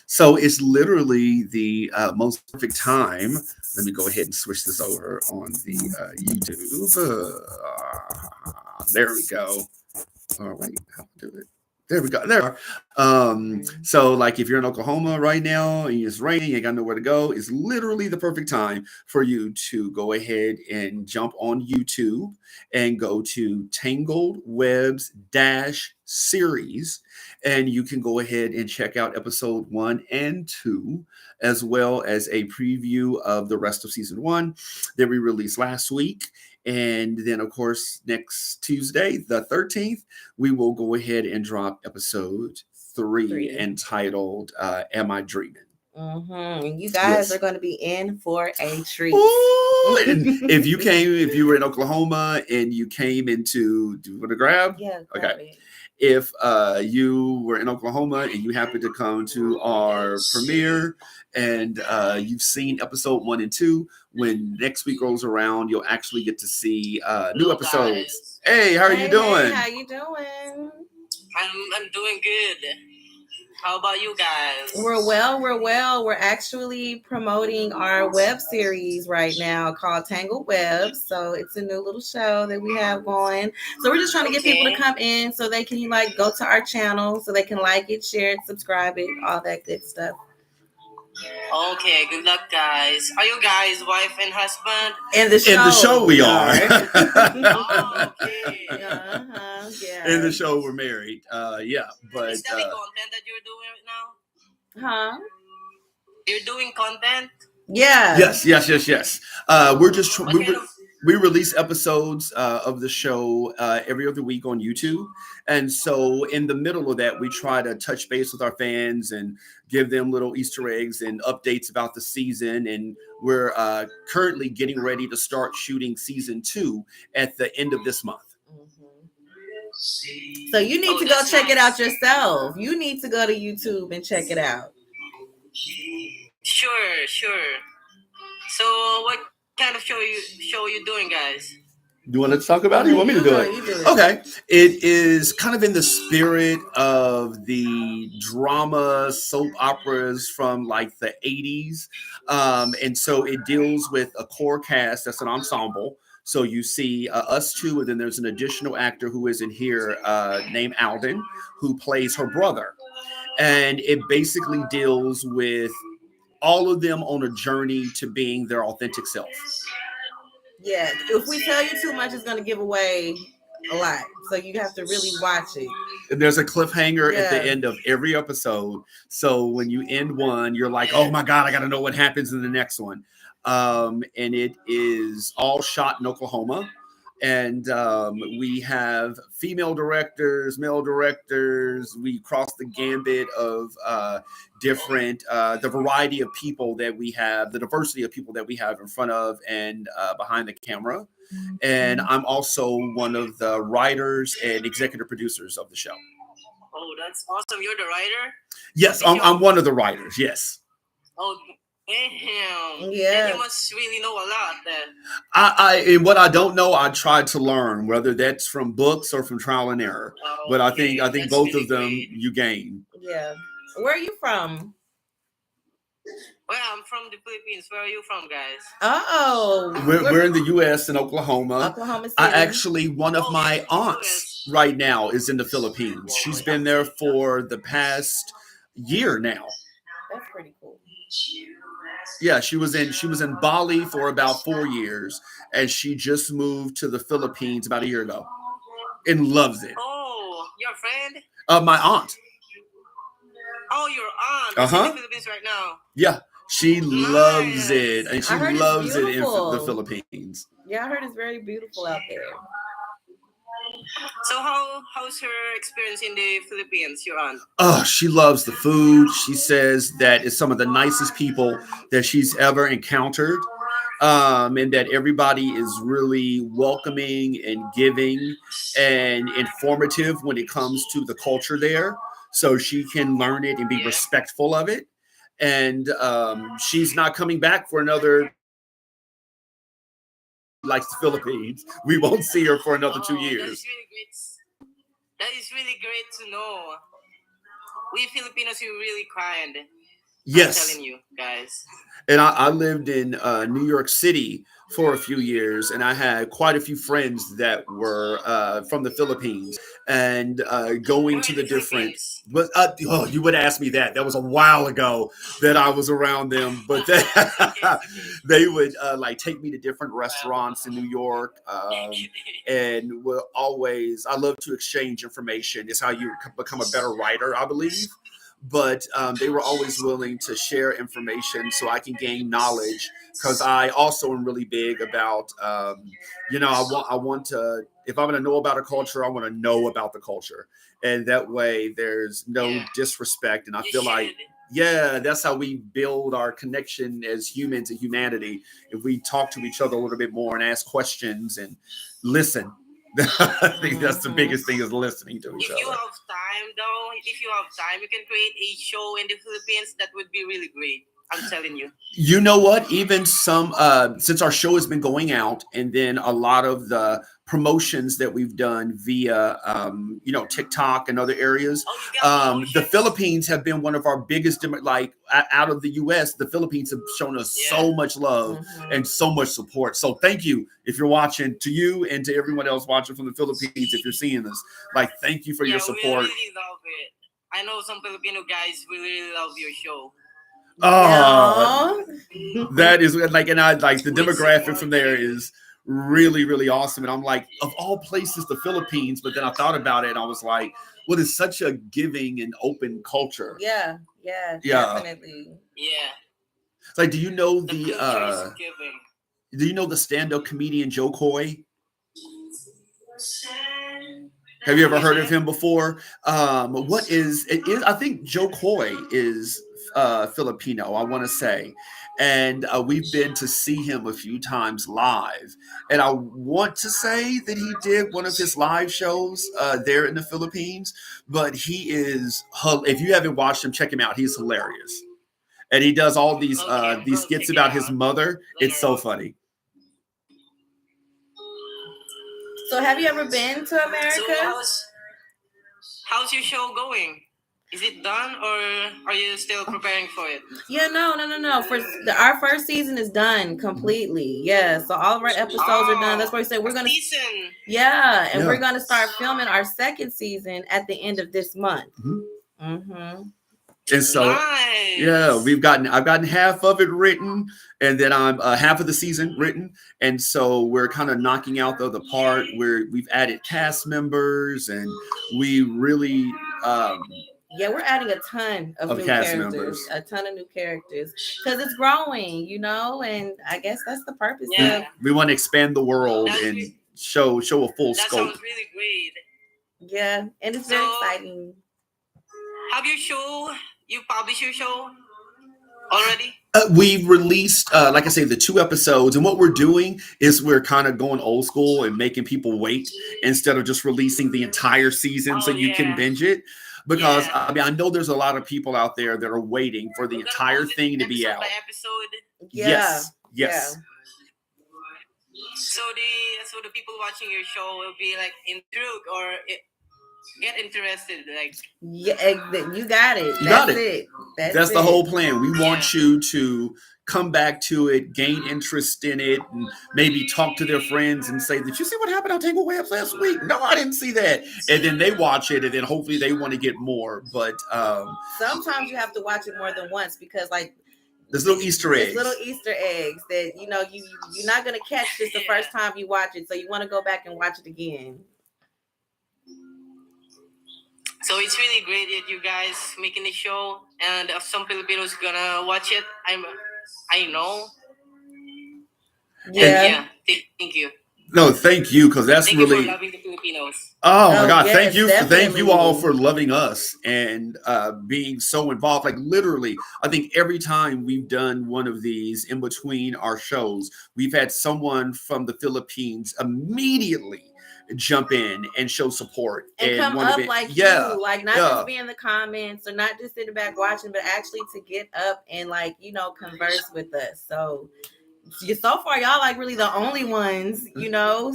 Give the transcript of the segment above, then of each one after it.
So it's literally the most perfect time. Let me go ahead and switch this over on the YouTube. There we go. All right, how to do it. There we go. There we are. So like if you're in Oklahoma right now and it's raining, you got nowhere to go, it's literally the perfect time for you to go ahead and jump on YouTube and go to Tangled Webs Dash Series, and you can go ahead and check out episode 1 and 2, as well as a preview of the rest of season 1 that we released last week. And then, of course, next Tuesday, the 13th, we will go ahead and drop episode 3 entitled Am I Dreaming? And you guys are going to be in for a treat. Ooh, and if you were in Oklahoma and you came into, do you want to grab? Yeah. Okay. If you were in Oklahoma and you happened to come to our premiere and you've seen episode 1 and 2, when next week rolls around, you'll actually get to see new episodes. Hey, how are you doing? Hey, how you doing? I'm doing good. How about you guys? We're well. We're actually promoting our web series right now called Tangled Webs. So it's a new little show that we have going. So we're just trying to get people to come in so they can go to our channel so they can like it, share it, subscribe it, all that good stuff. Okay, good luck, guys. Are you guys wife and husband? In the show we are. Oh, okay. Yeah. In the show we're married. Yeah, but is that the content that you're doing right now? Huh? You're doing content? Yeah. Yes. We're just we release episodes of the show every other week on YouTube. And so in the middle of that, we try to touch base with our fans and give them little Easter eggs and updates about the season. And we're currently getting ready to start shooting season 2 at the end of this month. So you need to go check it out yourself. You need to go to YouTube and check it out. Sure. So what kind of show you doing, guys? You want to talk about it? You want me to do it? Okay. It is kind of in the spirit of the drama soap operas from like the 80s. And so it deals with a core cast that's an ensemble. So you see us two, and then there's an additional actor who is in here named Alden, who plays her brother. And it basically deals with all of them on a journey to being their authentic self. Yeah, if we tell you too much, it's going to give away a lot. So you have to really watch it. And there's a cliffhanger at the end of every episode. So when you end one, you're like, oh my God, I got to know what happens in the next one. And it is all shot in Oklahoma. And we have female directors, male directors. We cross the gambit of different, the variety of people that we have, the diversity of people that we have in front of and behind the camera. And I'm also one of the writers and executive producers of the show. Oh, that's awesome. You're the writer? Yes, I'm one of the writers, yes. Oh, damn. Yeah. Then you must really know a lot then. And what I don't know, I tried to learn, whether that's from books or from trial and error. Oh, but I think both really of them great. you gain. Yeah. Where are you from? Well, I'm from the Philippines. Where are you from, guys? Oh. We're in the U.S. in Oklahoma. Oklahoma City. I actually, one of my aunts right now is in the Philippines. She's been there for the past year now. That's pretty cool. Yeah, she was in Bali for about 4 years, and she just moved to the Philippines about a year ago, and loves it. Oh, your friend? My aunt. Oh, your aunt. She's in the Philippines right now. Yeah, she loves it, and she loves it in the Philippines. Yeah, I heard it's very beautiful out there. So how's her experience in the Philippines, your aunt? Oh, she loves the food. She says that it's some of the nicest people that she's ever encountered. And that everybody is really welcoming and giving and informative when it comes to the culture there. So she can learn it and be respectful of it. And she's not coming back for another, like the Philippines. We won't see her for another 2 years. That is really great to know. we Filipinos, you really kind. I'm Yes. telling you, guys. And I lived in New York City for a few years, and I had quite a few friends that were from the Philippines, and going Where to in the the different. Philippines? But you would ask me that. That was a while ago that I was around them, but they would like take me to different restaurants in New York, and will always. I love to exchange information. It's how you become a better writer, I believe. But they were always willing to share information so I can gain knowledge, because I also am really big about I want to, if I'm going to know about a culture, I want to know about the culture, and that way there's no Yeah. disrespect, and I You feel like should. that's how we build our connection as humans and humanity. If we talk to each other a little bit more and ask questions and listen. I think that's the biggest thing, is listening to each If you other. have time, though, if you have time, you can create a show in the Philippines. That would be really great. I'm telling you. You know what? Even some, since our show has been going out, and then a lot of the promotions that we've done via, TikTok and other areas, Oh, you got the promotions? Philippines have been one of our biggest, out of the U.S., the Philippines have shown us so much love and so much support. So thank you, if you're watching, to you and to everyone else watching from the Philippines, if you're seeing this, like, thank you for your We support. really love it. I know some Filipino guys really love your show. Oh, that is like, and I like the demographic from there is really, really awesome. And I'm like, of all places, the Philippines. But then I thought about it, and I was like, well, it's such a giving and open culture. Yeah, definitely. Yeah. It's like, do you know The culture is giving. do you know the stand-up comedian Joe Coy? Have you ever heard of him before? What is it? I think Joe Coy is Filipino, I want to say, and we've been to see him a few times live. And I want to say that he did one of his live shows there in the Philippines. But he is, if you haven't watched him, check him out. He's hilarious, and he does all these skits about his mother. It's so funny. So have you ever been to America? So how's your show going? Is it done, or are you still preparing for it? Yeah, no. Our first season is done completely. Yeah, so all of our episodes are done. That's why we said we're gonna season. Yeah, and we're gonna start filming our second season at the end of this month. And so, nice. I've gotten half of it written, and then I'm half of the season written, and so we're kind of knocking out the part where we've added cast members, and we really. We're adding a ton of new cast characters, members. a ton of new characters, because it's growing, and I guess that's the purpose. We want to expand the world and show a full that scope. Sounds really great. Yeah, and it's very exciting. Have you published your show already? We've released, like I say, the 2 episodes, and what we're doing is we're kind of going old school and making people wait instead of just releasing the entire season so you can binge it. Because I know there's a lot of people out there that are waiting for the entire thing to be out. By episode. Yes. So the people watching your show will be like intrigued or get interested, like. You got it. You got it. That's the whole plan. We want you to come back to it, gain interest in it, and maybe talk to their friends and say, did you see what happened on Tangled Webs last week? No, I didn't see that. And then they watch it, and then hopefully they want to get more. But sometimes you have to watch it more than once, because there's little Easter eggs. That you're not gonna catch this the first time you watch it, so you want to go back and watch it again. So it's really great that you guys making the show, and some Filipinos gonna watch it. I know. Yeah. Thank you. No, thank you, because that's thank really. You for loving the Filipinos. Oh my God! Yes, thank you all for loving us and being so involved. Like literally, I think every time we've done one of these in between our shows, we've had someone from the Philippines immediately jump in and show support and come up like you, like not just be in the comments or not just sitting back watching, but actually to get up and converse with us. So far y'all like really the only ones,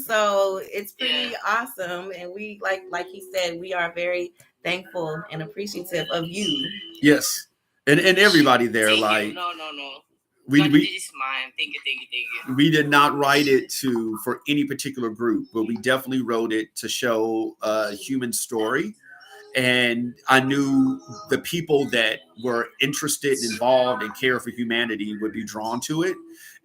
so it's pretty awesome. And we like he said, we are very thankful and appreciative of you. Yes, and everybody there, Thank like you. No. we God, we this is mine. Thank you. we did not write it for any particular group, but we definitely wrote it to show a human story. And I knew the people that were interested and involved and care for humanity would be drawn to it.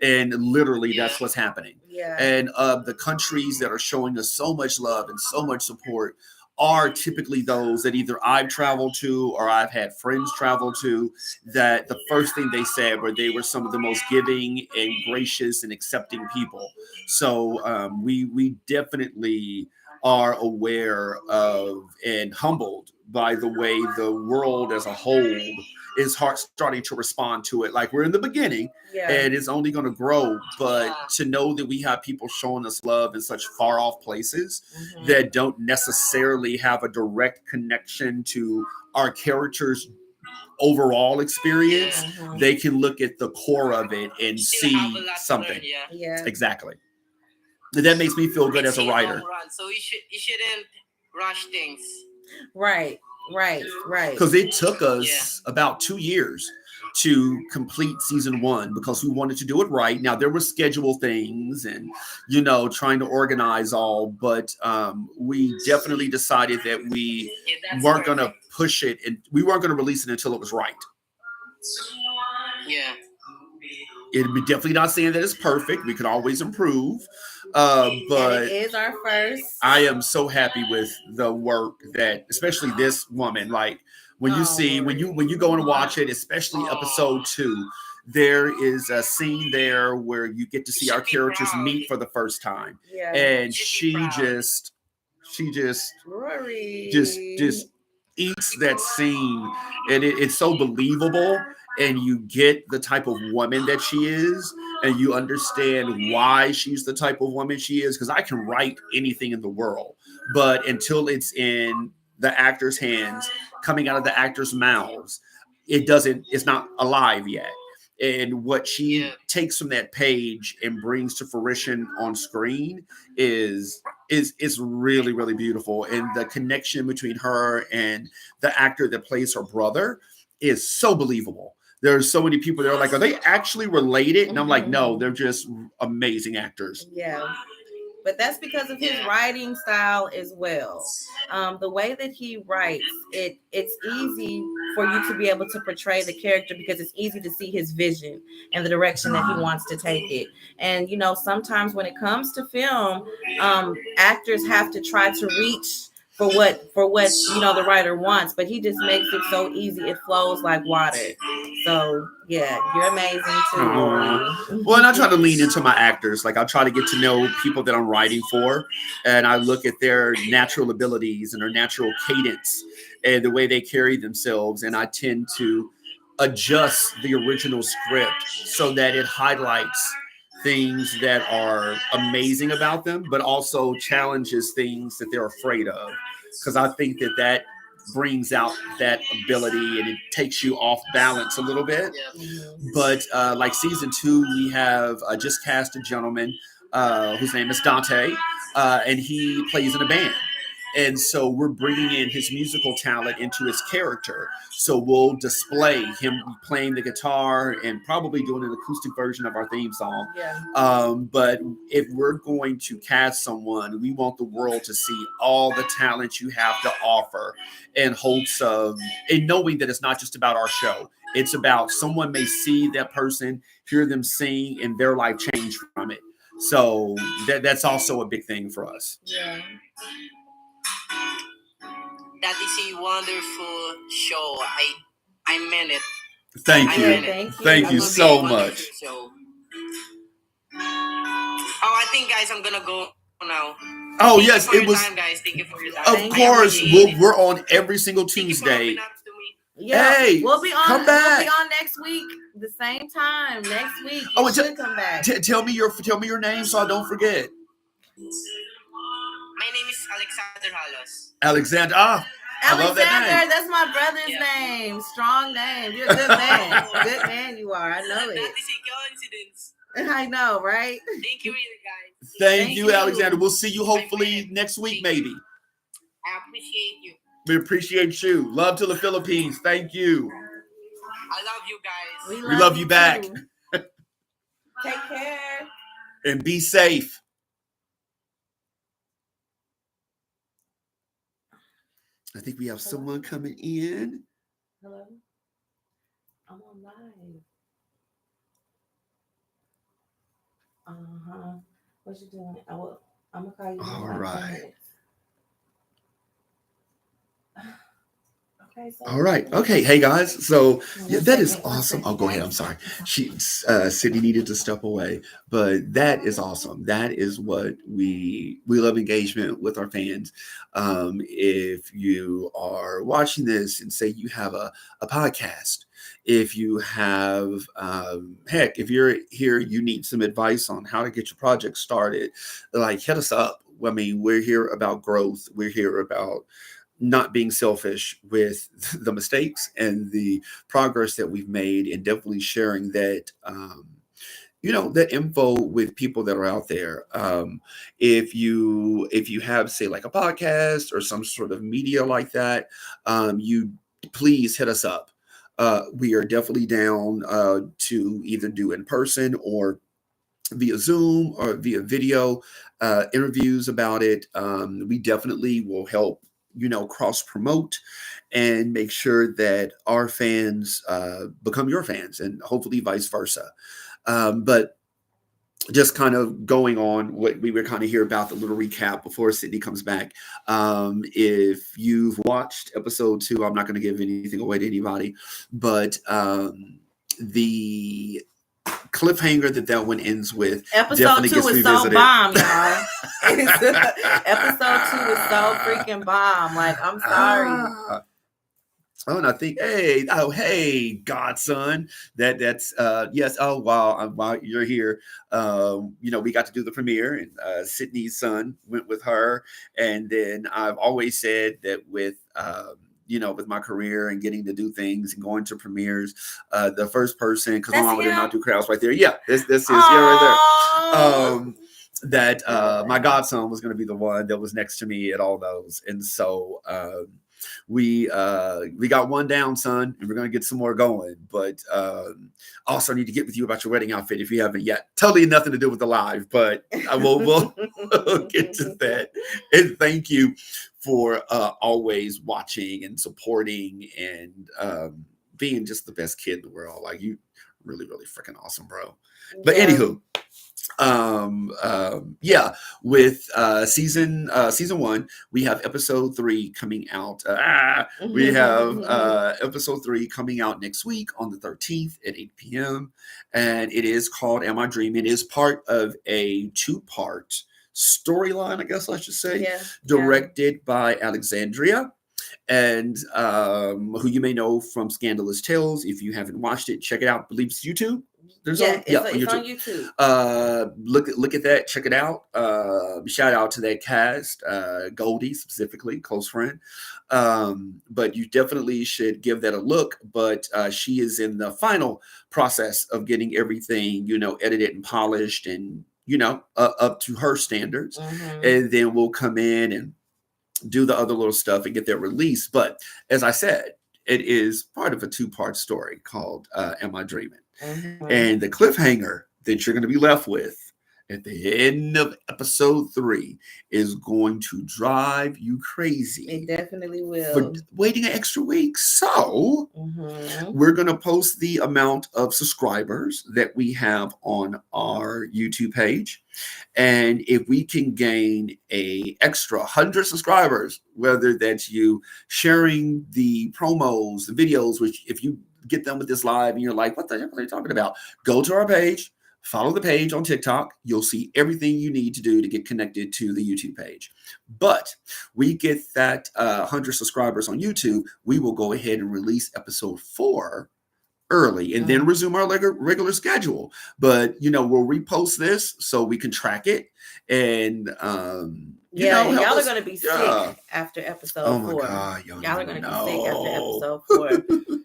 And literally, that's what's happening. Yeah. And the countries that are showing us so much love and so much support are typically those that either I've traveled to or I've had friends travel to, that the first thing they said were they were some of the most giving and gracious and accepting people. So we definitely are aware of and humbled by the way the world as a whole is starting to respond to it. Like, we're in the beginning, Yeah. and it's only going to grow. But to know that we have people showing us love in such far off places that don't necessarily have a direct connection to our characters' overall experience, they can look at the core of it and Still have a see lot to something. learn, yeah. Yeah. Exactly. And that makes me feel good It's as a a long writer. run, so you shouldn't rush things. Right. Because it took us about 2 years to complete season 1 because we wanted to do it right. Now, there were schedule things and, trying to organize all, but we definitely decided that we weren't going to push it, and we weren't going to release it until it was right. Yeah. We're definitely not saying that it's perfect. We could always improve. But and it is our first. I am so happy with the work that, especially this woman, like when you see, when you go and watch it, especially episode 2, there is a scene there where you get to see our characters meet for the first time. Yeah. And she just Rory. just eats that scene, and it's so believable, and you get the type of woman that she is, and you understand why she's the type of woman she is. Because I can write anything in the world, but until it's in the actor's hands, coming out of the actor's mouths, it's not alive yet. And what she takes from that page and brings to fruition on screen is really, really beautiful. And the connection between her and the actor that plays her brother is so believable. There's so many people that are like, are they actually related? And I'm like, no, they're just amazing actors. Yeah. But that's because of his writing style as well. The way that he writes, it's easy for you to be able to portray the character because it's easy to see his vision and the direction that he wants to take it. And, sometimes when it comes to film, actors have to try to reach for what the writer wants, but he just makes it so easy. It flows like water. So yeah, you're amazing too, Rory. Well, and I try to lean into my actors. Like, I try to get to know people that I'm writing for, and I look at their natural abilities and their natural cadence and the way they carry themselves, and I tend to adjust the original script so that it highlights things that are amazing about them, but also challenges things that they're afraid of. Because I think that brings out that ability, and it takes you off balance a little bit. But like season 2, we have just cast a gentleman whose name is Dante, and he plays in a band. And so we're bringing in his musical talent into his character. So we'll display him playing the guitar and probably doing an acoustic version of our theme song. Yeah. But if we're going to cast someone, we want the world to see all the talent you have to offer, in hopes of, and knowing that it's not just about our show. It's about someone may see that person, hear them sing, and their life change from it. So that's also a big thing for us. Yeah. That is a wonderful show. I meant it. Thank you. Thank you so much. Show. I think, guys, I'm gonna go now. Oh, Thank yes, you for it your was. time, guys. Thank you for your time. Of course, we're on every single Tuesday. Yeah, hey, we'll be on. Come back. We'll be on next week, the same time next week. Oh, You should come back. Tell me your name so I don't forget. My name is Alexander Halos. Alexander. I love that Alexander, name. that's my brother's name. Strong name. You're a good man. Good man you are. I know That it. is a coincidence. I know, right? Thank you, really, guys. Thank you, Alexander. We'll see you hopefully next week, maybe. I appreciate you. We appreciate you. Love to the Philippines. Thank you. I love you guys. We love you back. too. Take care. And be safe. I think we have someone coming in. Hello. I'm on live. What you doing? I'm gonna call you. All in right. 10 minutes. Okay. So All right. Okay. Hey guys. So yeah, that is awesome. Oh, go ahead. I'm sorry. Sydney needed to step away, but that is awesome. That is what we love, engagement with our fans. If you are watching this and say you have a podcast, if you have heck, if you're here, you need some advice on how to get your project started, like hit us up. I mean, we're here about growth. We're here about not being selfish with the mistakes and the progress that we've made, and definitely sharing that that info with people that are out there. If you have, say, like a podcast or some sort of media like that, you please hit us up. We are definitely down to either do in person or via Zoom or via video interviews about it. We definitely will help cross promote and make sure that our fans become your fans, and hopefully vice versa. But just kind of going on what we were kind of here about, the little recap before Sydney comes back. If you've watched episode 2, I'm not going to give anything away to anybody, but the cliffhanger that one ends with. Episode 2 is so bomb, y'all. Episode 2 is so freaking bomb. Like, I'm sorry. And I think, hey, godson, that's yes. Oh, while you're here, we got to do the premiere, and Sydney's son went with her, and then I've always said that with with my career and getting to do things and going to premieres, the first person, because my mama did not do crowds right there. Yeah, this is right there. That my godson was going to be the one that was next to me at all those, and so we got one down, son, and we're going to get some more going. But also need to get with you about your wedding outfit if you haven't yet. Totally nothing to do with the live, but we'll get to that. And thank you for always watching and supporting and being just the best kid in the world. Like, you really, really freaking awesome, bro. But anywho, with season 1, we have episode 3 coming out. We have episode 3 coming out next week on the 13th at 8 p.m. And it is called Am I Dreaming? It is part of a 2-part storyline, I guess I should say, directed by Alexandria, and who you may know from Scandalous Tales. If you haven't watched it, check it out. I believe it's YouTube. It's on YouTube. Look at that. Check it out. Shout out to that cast, Goldie specifically, close friend. But you definitely should give that a look. But she is in the final process of getting everything, edited and polished and, up to her standards. And then we'll come in and do the other little stuff and get that released. But as I said, it is part of a 2-part story called Am I Dreaming? And the cliffhanger that you're going to be left with at the end of episode 3 is going to drive you crazy. It definitely will. For waiting an extra week. So we're going to post the amount of subscribers that we have on our YouTube page. And if we can gain a extra 100 subscribers, whether that's you sharing the promos, the videos, which if you get done with this live and you're like, what the heck are they talking about? Go to our page, follow the page on TikTok. You'll see everything you need to do to get connected to the YouTube page. But we get that 100 subscribers on YouTube, we will go ahead and release episode 4 early and then resume our regular schedule. But, we'll repost this so we can track it. And, y'all are going to be sick after episode 4. Oh my God, y'all are going to be sick after episode 4.